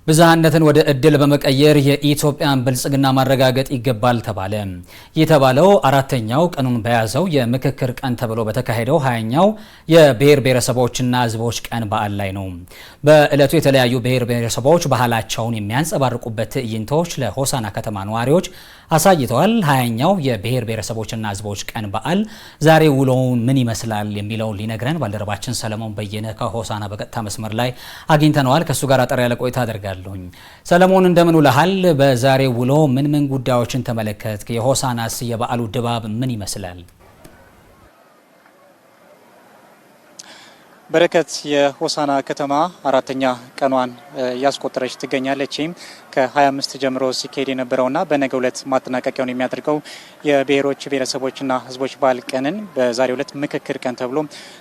ብዝሃነትን ወደ እድል በመቀየር የኢትዮጵያን ብልጽግና ማረጋገጥ ይገባል ተባለ። የተባለው አራተኛው ቀኑን በያዘው የምክክር ቀን ተብሎ በተካሄደው 20ኛው የብሔር ብሔረሰቦችና ሕዝቦች ቀን በዓል ላይ ነው። በዕለቱ የተለያዩ ብሔር ብሔረሰቦች ባህላቸውን የሚያንጸባርቁበት ትዕይንቶች ለሆሳና ከተማ ነዋሪዎች አሳይተዋል። 20ኛው የብሔር ብሔረሰቦችና ሕዝቦች ቀን በዓል ዛሬ ውሎውን ምን ይመስላል የሚለውን ሊነግረን ባልደረባችን ሰለሞን በየነ ከሆሳና በቀጥታ መስመር ላይ አግኝተነዋል። ከሱ ጋር አጠር ያለ ቆይታ አደርጋለሁ። ሰለሞን እንደምን ውለሃል? በዛሬ ውሎ ምን ጉዳዮችን ተመለከትክ? የሆሳናስ የበዓሉ ድባብ ምን ይመስላል? በረከት የሆሳና ከተማ አራተኛ ቀኗን ያስቆጠረች ትገኛለች። ከ25 ጀምሮ ሲካሄድ የነበረውና በነገው ዕለት ማጠናቀቂያውን የሚያደርገው የብሔሮች ብሔረሰቦችና ሕዝቦች በዓል ቀንን በዛሬው ዕለት ምክክር ቀን ተብሎ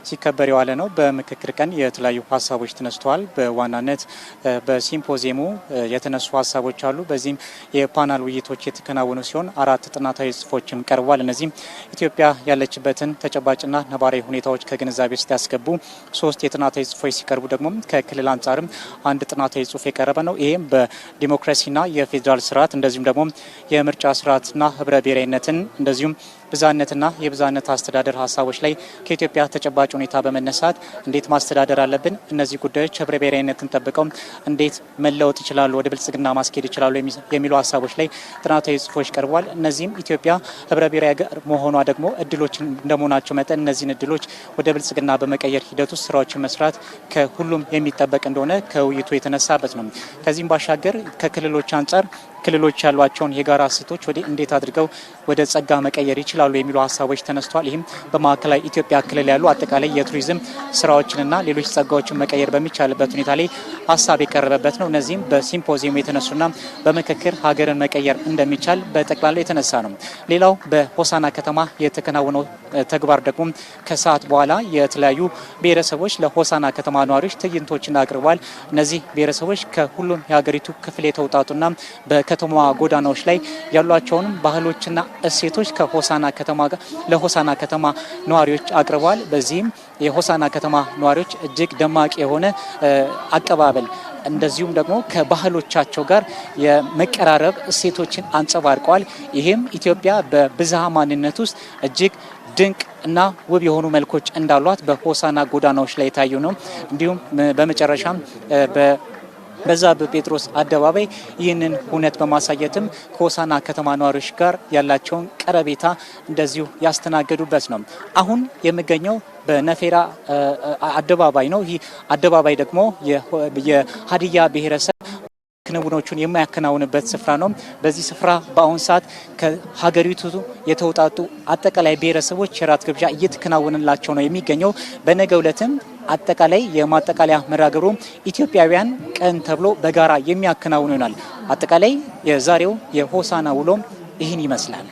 ሲከበር የዋለ ነው። በምክክር ቀን የተለያዩ ሀሳቦች ተነስተዋል። በዋናነት በሲምፖዚየሙ የተነሱ ሀሳቦች አሉ። በዚህም የፓናል ውይይቶች የተከናወኑ ሲሆን 4 ጥናታዊ ጽሑፎችም ቀርቧል። እነዚህም ኢትዮጵያ ያለችበትን ተጨባጭና ነባራዊ ሁኔታዎች ከግንዛቤ ውስጥ ያስገቡ 3 የጥናታዊ ጽሑፎች ሲቀርቡ ደግሞ ከክልል አንጻርም አንድ ጥናታዊ ጽሑፍ የቀረበ ነው። ይሄም በዲሞክራሲና የፌዴራል ስርዓት እንደዚሁም ደግሞ የምርጫ ስርዓትና ህብረ ብሔራዊነትን እንደዚሁም ብዝሃነትና የብዝሃነት አስተዳደር ሀሳቦች ላይ ከኢትዮጵያ ተጨባጭ ሁኔታ በመነሳት እንዴት ማስተዳደር አለብን፣ እነዚህ ጉዳዮች ህብረ ብሔራዊነትን ጠብቀው እንዴት መለወጥ ይችላሉ፣ ወደ ብልጽግና ማስኬድ ይችላሉ የሚሉ ሀሳቦች ላይ ጥናታዊ ጽሑፎች ቀርቧል። እነዚህም ኢትዮጵያ ህብረ ብሔራዊ መሆኗ ደግሞ እድሎች እንደመሆናቸው መጠን እነዚህን እድሎች ወደ ብልጽግና በመቀየር ሂደት ውስጥ ስራዎችን መስራት ከሁሉም የሚጠበቅ እንደሆነ ከውይይቱ የተነሳበት ነው። ከዚህም ባሻገር ከክልሎች አንጻር ክልሎች ያሏቸውን የጋራ እሴቶች እንዴት አድርገው ወደ ጸጋ መቀየር ይችላሉ የሚሉ ሀሳቦች ተነስተዋል። ይህም በማዕከላዊ ኢትዮጵያ ክልል ያሉ አጠቃላይ የቱሪዝም ስራዎችንና ሌሎች ጸጋዎችን መቀየር በሚቻልበት ሁኔታ ላይ ሀሳብ የቀረበበት ነው። እነዚህም በሲምፖዚየሙ የተነሱና በምክክር ሀገርን መቀየር እንደሚቻል በጠቅላላ የተነሳ ነው። ሌላው በሆሳና ከተማ የተከናወነው ተግባር ደግሞ ከሰዓት በኋላ የተለያዩ ብሔረሰቦች ለሆሳና ከተማ ነዋሪዎች ትዕይንቶችን አቅርበዋል። እነዚህ ብሔረሰቦች ከሁሉም የሀገሪቱ ክፍል የተውጣጡና በከተማዋ ጎዳናዎች ላይ ያሏቸውን ባህሎችና እሴቶች ለሆሳና ከተማ ነዋሪዎች አቅርበዋል። በዚህም የሆሳና ከተማ ነዋሪዎች እጅግ ደማቅ የሆነ አቀባበል እንደዚሁም ደግሞ ከባህሎቻቸው ጋር የመቀራረብ እሴቶችን አንጸባርቀዋል። ይህም ኢትዮጵያ በብዝሃ ማንነት ውስጥ እጅግ ድንቅ እና ውብ የሆኑ መልኮች እንዳሏት በሆሳና ጎዳናዎች ላይ የታዩ ነው። እንዲሁም በመጨረሻም በዛብህ ጴጥሮስ አደባባይ ይህንን ሁነት በማሳየትም ከሆሳና ከተማ ነዋሪዎች ጋር ያላቸውን ቀረቤታ እንደዚሁ ያስተናገዱበት ነው። አሁን የሚገኘው በነፌራ አደባባይ ነው። ይህ አደባባይ ደግሞ የሀዲያ ብሔረሰብ ክንውኖቹን የማያከናውንበት ስፍራ ነው። በዚህ ስፍራ በአሁን ሰዓት ከሀገሪቱ የተውጣጡ አጠቃላይ ብሔረሰቦች የራት ግብዣ እየተከናወነላቸው ነው የሚገኘው። በነገው ዕለትም አጠቃላይ የማጠቃለያ መርሃ ግብሩ ኢትዮጵያውያን ቀን ተብሎ በጋራ የሚያከናውኑ ይሆናል። አጠቃላይ የዛሬው የሆሳና ውሎም ይህን ይመስላል።